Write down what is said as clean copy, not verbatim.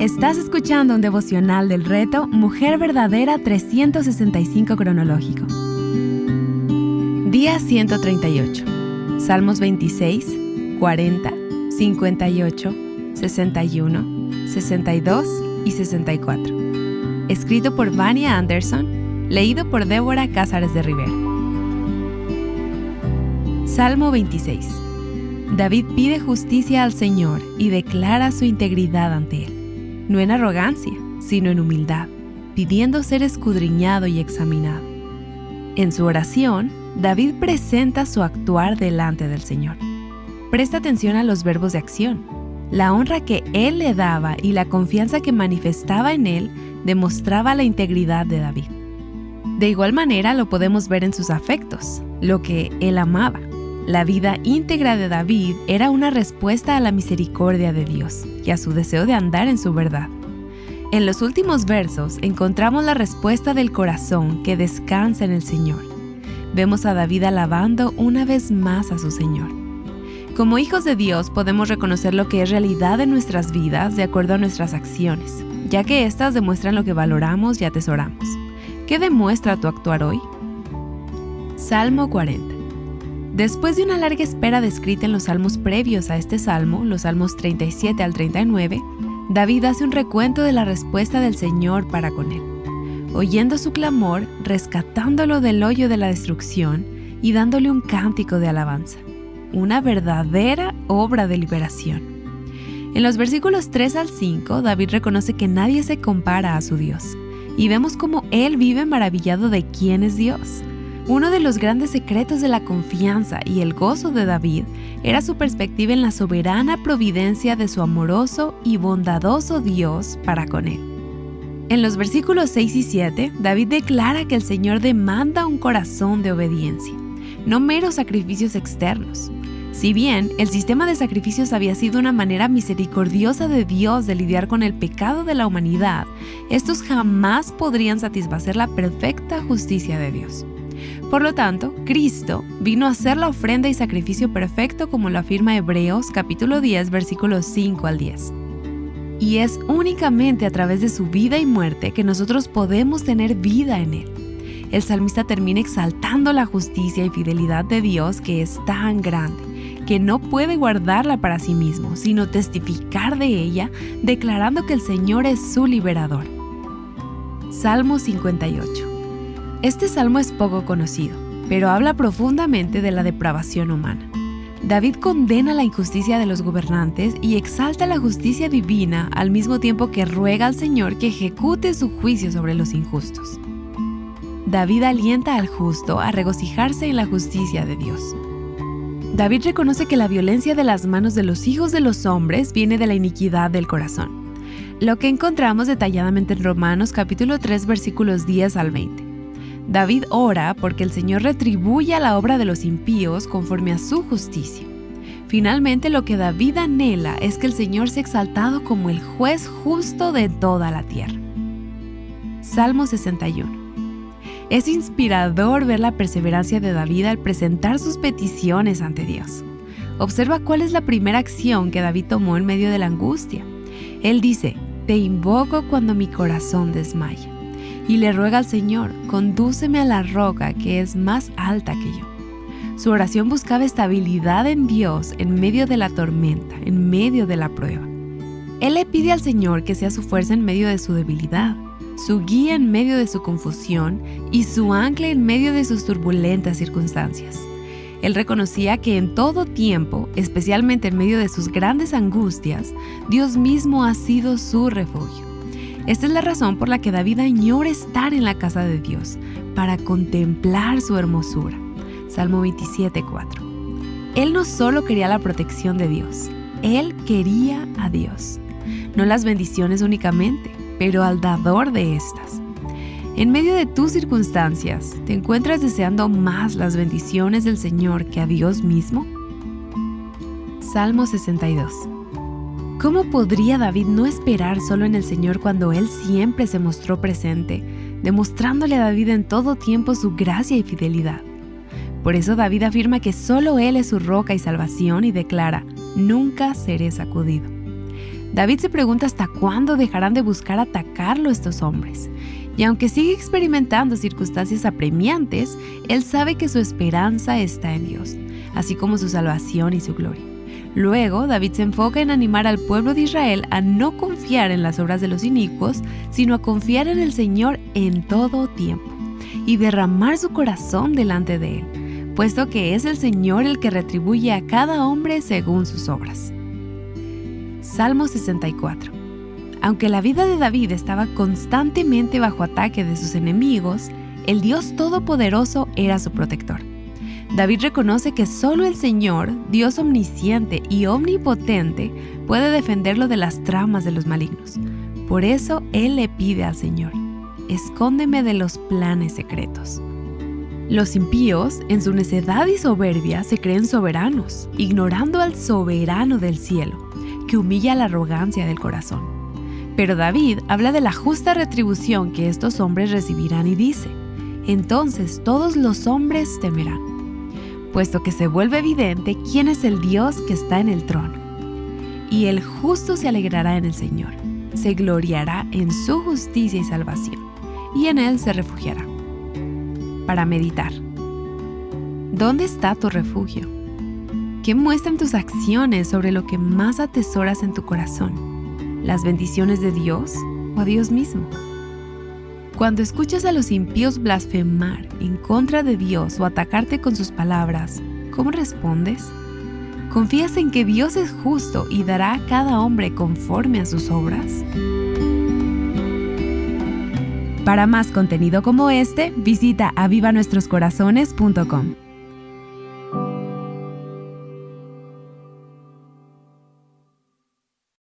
Estás escuchando un devocional del reto Mujer Verdadera 365 cronológico. Día 138. Salmos 26, 40, 58, 61, 62 y 64. Escrito por Vania Anderson, leído por Débora Cázares de Rivera. Salmo 26. David pide justicia al Señor y declara su integridad ante Él. No en arrogancia, sino en humildad, pidiendo ser escudriñado y examinado. En su oración, David presenta su actuar delante del Señor. Presta atención a los verbos de acción. La honra que Él le daba y la confianza que manifestaba en Él demostraba la integridad de David. De igual manera lo podemos ver en sus afectos, lo que Él amaba. La vida íntegra de David era una respuesta a la misericordia de Dios y a su deseo de andar en su verdad. En los últimos versos encontramos la respuesta del corazón que descansa en el Señor. Vemos a David alabando una vez más a su Señor. Como hijos de Dios podemos reconocer lo que es realidad en nuestras vidas de acuerdo a nuestras acciones, ya que éstas demuestran lo que valoramos y atesoramos. ¿Qué demuestra tu actuar hoy? Salmo 40. Después de una larga espera descrita en los salmos previos a este salmo, los salmos 37 al 39, David hace un recuento de la respuesta del Señor para con él, oyendo su clamor, rescatándolo del hoyo de la destrucción y dándole un cántico de alabanza, una verdadera obra de liberación. En los versículos 3 al 5, David reconoce que nadie se compara a su Dios, y vemos cómo él vive maravillado de quién es Dios. Uno de los grandes secretos de la confianza y el gozo de David era su perspectiva en la soberana providencia de su amoroso y bondadoso Dios para con él. En los versículos 6 y 7, David declara que el Señor demanda un corazón de obediencia, no meros sacrificios externos. Si bien el sistema de sacrificios había sido una manera misericordiosa de Dios de lidiar con el pecado de la humanidad, estos jamás podrían satisfacer la perfecta justicia de Dios. Por lo tanto, Cristo vino a ser la ofrenda y sacrificio perfecto, como lo afirma Hebreos capítulo 10, versículos 5 al 10. Y es únicamente a través de su vida y muerte que nosotros podemos tener vida en Él. El salmista termina exaltando la justicia y fidelidad de Dios, que es tan grande, que no puede guardarla para sí mismo, sino testificar de ella, declarando que el Señor es su liberador. Salmo 58. Este salmo es poco conocido, pero habla profundamente de la depravación humana. David condena la injusticia de los gobernantes y exalta la justicia divina al mismo tiempo que ruega al Señor que ejecute su juicio sobre los injustos. David alienta al justo a regocijarse en la justicia de Dios. David reconoce que la violencia de las manos de los hijos de los hombres viene de la iniquidad del corazón, lo que encontramos detalladamente en Romanos capítulo 3, versículos 10 al 20. David ora porque el Señor retribuya la obra de los impíos conforme a su justicia. Finalmente, lo que David anhela es que el Señor sea exaltado como el juez justo de toda la tierra. Salmo 61. Es inspirador ver la perseverancia de David al presentar sus peticiones ante Dios. Observa cuál es la primera acción que David tomó en medio de la angustia. Él dice: «Te invoco cuando mi corazón desmaya». Y le ruega al Señor: «Condúceme a la roca que es más alta que yo». Su oración buscaba estabilidad en Dios en medio de la tormenta, en medio de la prueba. Él le pide al Señor que sea su fuerza en medio de su debilidad, su guía en medio de su confusión y su ancla en medio de sus turbulentas circunstancias. Él reconocía que en todo tiempo, especialmente en medio de sus grandes angustias, Dios mismo ha sido su refugio. Esta es la razón por la que David añora estar en la casa de Dios, para contemplar su hermosura. Salmo 27, 4. Él no solo quería la protección de Dios, él quería a Dios. No las bendiciones únicamente, pero al dador de estas. En medio de tus circunstancias, ¿te encuentras deseando más las bendiciones del Señor que a Dios mismo? Salmo 62. ¿Cómo podría David no esperar solo en el Señor cuando Él siempre se mostró presente, demostrándole a David en todo tiempo su gracia y fidelidad? Por eso David afirma que solo Él es su roca y salvación y declara: «Nunca seré sacudido». David se pregunta hasta cuándo dejarán de buscar atacarlo estos hombres. Y aunque sigue experimentando circunstancias apremiantes, él sabe que su esperanza está en Dios, así como su salvación y su gloria. Luego, David se enfoca en animar al pueblo de Israel a no confiar en las obras de los inicuos, sino a confiar en el Señor en todo tiempo y derramar su corazón delante de Él, puesto que es el Señor el que retribuye a cada hombre según sus obras. Salmo 64. Aunque la vida de David estaba constantemente bajo ataque de sus enemigos, el Dios Todopoderoso era su protector. David reconoce que solo el Señor, Dios omnisciente y omnipotente, puede defenderlo de las tramas de los malignos. Por eso él le pide al Señor: escóndeme de los planes secretos. Los impíos, en su necedad y soberbia, se creen soberanos, ignorando al soberano del cielo, que humilla la arrogancia del corazón. Pero David habla de la justa retribución que estos hombres recibirán y dice: entonces todos los hombres temerán, puesto que se vuelve evidente quién es el Dios que está en el trono. Y el justo se alegrará en el Señor, se gloriará en su justicia y salvación, y en él se refugiará. Para meditar. ¿Dónde está tu refugio? ¿Qué muestran tus acciones sobre lo que más atesoras en tu corazón? ¿Las bendiciones de Dios o a Dios mismo? Cuando escuchas a los impíos blasfemar en contra de Dios o atacarte con sus palabras, ¿cómo respondes? ¿Confías en que Dios es justo y dará a cada hombre conforme a sus obras? Para más contenido como este, visita avivanuestroscorazones.com.